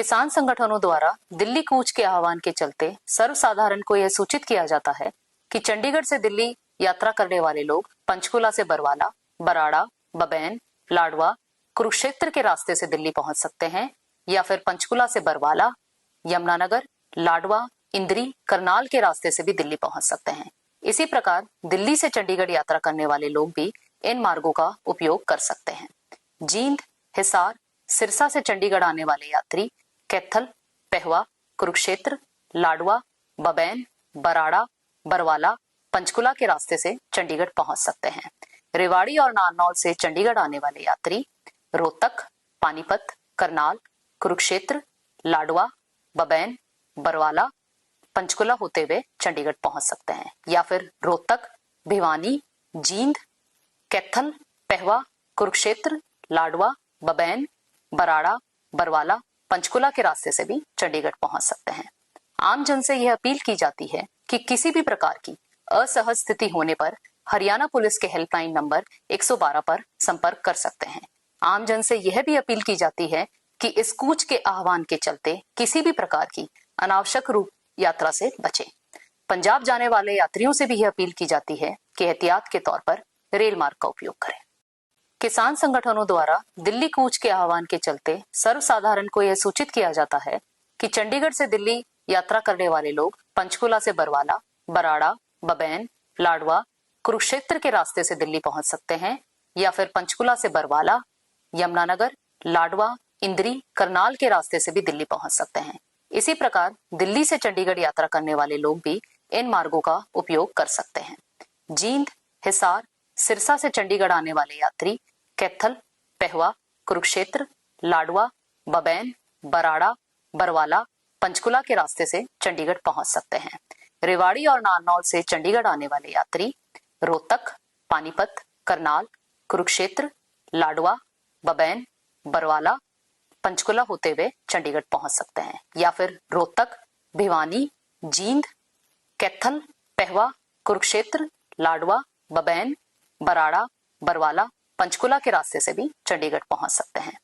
किसान संगठनों द्वारा दिल्ली कूच के आह्वान के चलते सर्वसाधारण को यह सूचित किया जाता है कि चंडीगढ़ से दिल्ली यात्रा करने वाले लोग पंचकुला से बरवाला, बराड़ा, बबैन, लाडवा, कुरुक्षेत्र के रास्ते से दिल्ली पहुंच सकते हैं या फिर पंचकुला से बरवाला, यमुनानगर, लाडवा, इंद्री, करनाल के रास्ते से भी दिल्ली पहुंच सकते हैं। इसी प्रकार दिल्ली से चंडीगढ़ यात्रा करने वाले लोग भी इन मार्गों का उपयोग कर सकते हैं। जींद, हिसार, सिरसा से चंडीगढ़ आने वाले यात्री कैथल, पेहवा, कुरुक्षेत्र, लाडवा, बबैन, बराड़ा, बरवाला, पंचकुला के रास्ते से चंडीगढ़ पहुंच सकते हैं। रेवाड़ी और नारनौल से चंडीगढ़ आने वाले यात्री रोहतक, पानीपत, करनाल, कुरुक्षेत्र, लाडवा, बबैन, बरवाला, पंचकुला होते हुए चंडीगढ़ पहुंच सकते हैं या फिर रोहतक, भिवानी, जींद, कैथल, पेहवा, कुरुक्षेत्र, लाडवा, बबैन, बराड़ा, बरवाला, पंचकुला के रास्ते से भी चंडीगढ़ पहुंच सकते हैं। आम जन से यह अपील की जाती है कि किसी भी प्रकार की असहज स्थिति होने पर हरियाणा पुलिस के हेल्पलाइन नंबर 112 पर संपर्क कर सकते हैं। आम जन से यह भी अपील की जाती है कि इस कूच के आह्वान के चलते किसी भी प्रकार की अनावश्यक रूप यात्रा से बचें। पंजाब जाने वाले यात्रियों से भी यह अपील की जाती है कि एहतियात के तौर पर रेल मार्ग का उपयोग करें। किसान संगठनों द्वारा दिल्ली कूच के आह्वान के चलते सर्वसाधारण को यह सूचित किया जाता है कि चंडीगढ़ से दिल्ली यात्रा करने वाले लोग पंचकुला से बरवाला, बराड़ा, बबैन, लाडवा, कुरुक्षेत्र के रास्ते से दिल्ली पहुंच सकते हैं या फिर पंचकुला से बरवाला, यमुनानगर, लाडवा, इंद्री, करनाल के रास्ते से भी दिल्ली पहुंच सकते हैं। इसी प्रकार दिल्ली से चंडीगढ़ यात्रा करने वाले लोग भी इन मार्गों का उपयोग कर सकते हैं। जींद, हिसार, सिरसा से चंडीगढ़ आने वाले यात्री कैथल, पेहवा, कुरुक्षेत्र, लाडवा, बबैन, बराड़ा, बरवाला, पंचकुला के रास्ते से चंडीगढ़ पहुंच सकते हैं। रेवाड़ी और नारनौल से चंडीगढ़ आने वाले यात्री रोहतक, पानीपत, करनाल, कुरुक्षेत्र, लाडवा, बबैन, बरवाला, पंचकुला होते हुए चंडीगढ़ पहुंच सकते हैं या फिर रोहतक, भिवानी, जींद, कैथल, पेहवा, कुरुक्षेत्र, लाडवा, बबैन, बराड़ा, बरवाला, पंचकुला के रास्ते से भी चंडीगढ़ पहुंच सकते हैं।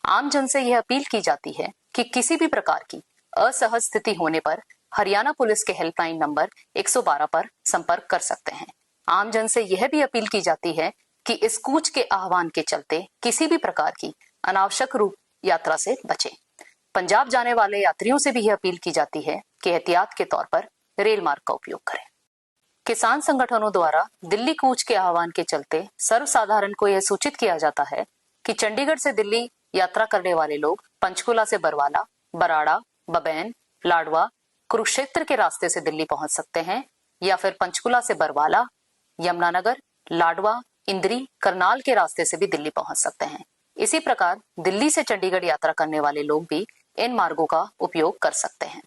आम जन से यह अपील की जाती है कि किसी भी प्रकार की असहज स्थिति होने पर हरियाणा पुलिस के हेल्पलाइन नंबर 112 पर संपर्क कर सकते हैं। आम जन से यह भी अपील की जाती है कि इस कूच के आह्वान के चलते किसी भी प्रकार की अनावश्यक रूप यात्रा से बचें। पंजाब जाने वाले यात्रियों से भी यह अपील की जाती है कि एहतियात के तौर पर रेल मार्ग का उपयोग करें। किसान संगठनों द्वारा दिल्ली कूच के आह्वान के चलते सर्वसाधारण को यह सूचित किया जाता है कि चंडीगढ़ से दिल्ली यात्रा करने वाले लोग पंचकुला से बरवाला, बराड़ा, बबैन, लाडवा, कुरुक्षेत्र के रास्ते से दिल्ली पहुंच सकते हैं या फिर पंचकुला से बरवाला, यमुनानगर, लाडवा, इंद्री, करनाल के रास्ते से भी दिल्ली पहुंच सकते हैं। इसी प्रकार दिल्ली से चंडीगढ़ यात्रा करने वाले लोग भी इन मार्गों का उपयोग कर सकते हैं।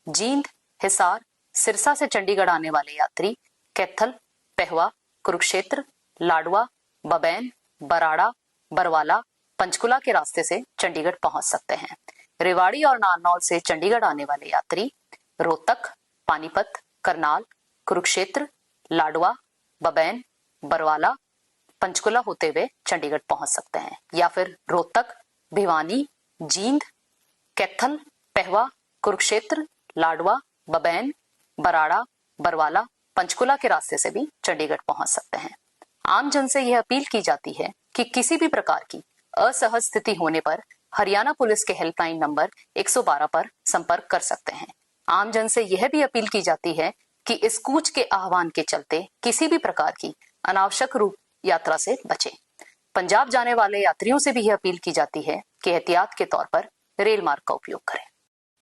जींद, हिसार, सिरसा से चंडीगढ़ आने वाले यात्री कैथल, पेहवा, कुरुक्षेत्र, लाडवा, बबैन, बराड़ा, बरवाला, पंचकुला के रास्ते से चंडीगढ़ पहुंच सकते हैं। रेवाड़ी और नारनौल से चंडीगढ़ आने वाले यात्री रोहतक, पानीपत, करनाल, कुरुक्षेत्र, लाडवा, बबैन, बरवाला, पंचकुला होते हुए चंडीगढ़ पहुंच सकते हैं या फिर रोहतक, भिवानी, जींद, कैथल, पेहवा, कुरुक्षेत्र, लाडवा, बबैन, बराड़ा, बरवाला, पंचकुला के रास्ते से भी चंडीगढ़ पहुंच सकते हैं। आम जन से यह अपील की जाती है कि किसी भी प्रकार की असहज स्थिति होने पर हरियाणा पुलिस के हेल्पलाइन नंबर 112 पर संपर्क कर सकते हैं। आम जन से यह भी अपील की जाती है कि इस कूच के आह्वान के चलते किसी भी प्रकार की अनावश्यक रूप यात्रा से बचें। पंजाब जाने वाले यात्रियों से भी यह अपील की जाती है कि एहतियात के तौर पर रेल मार्ग का उपयोग करें।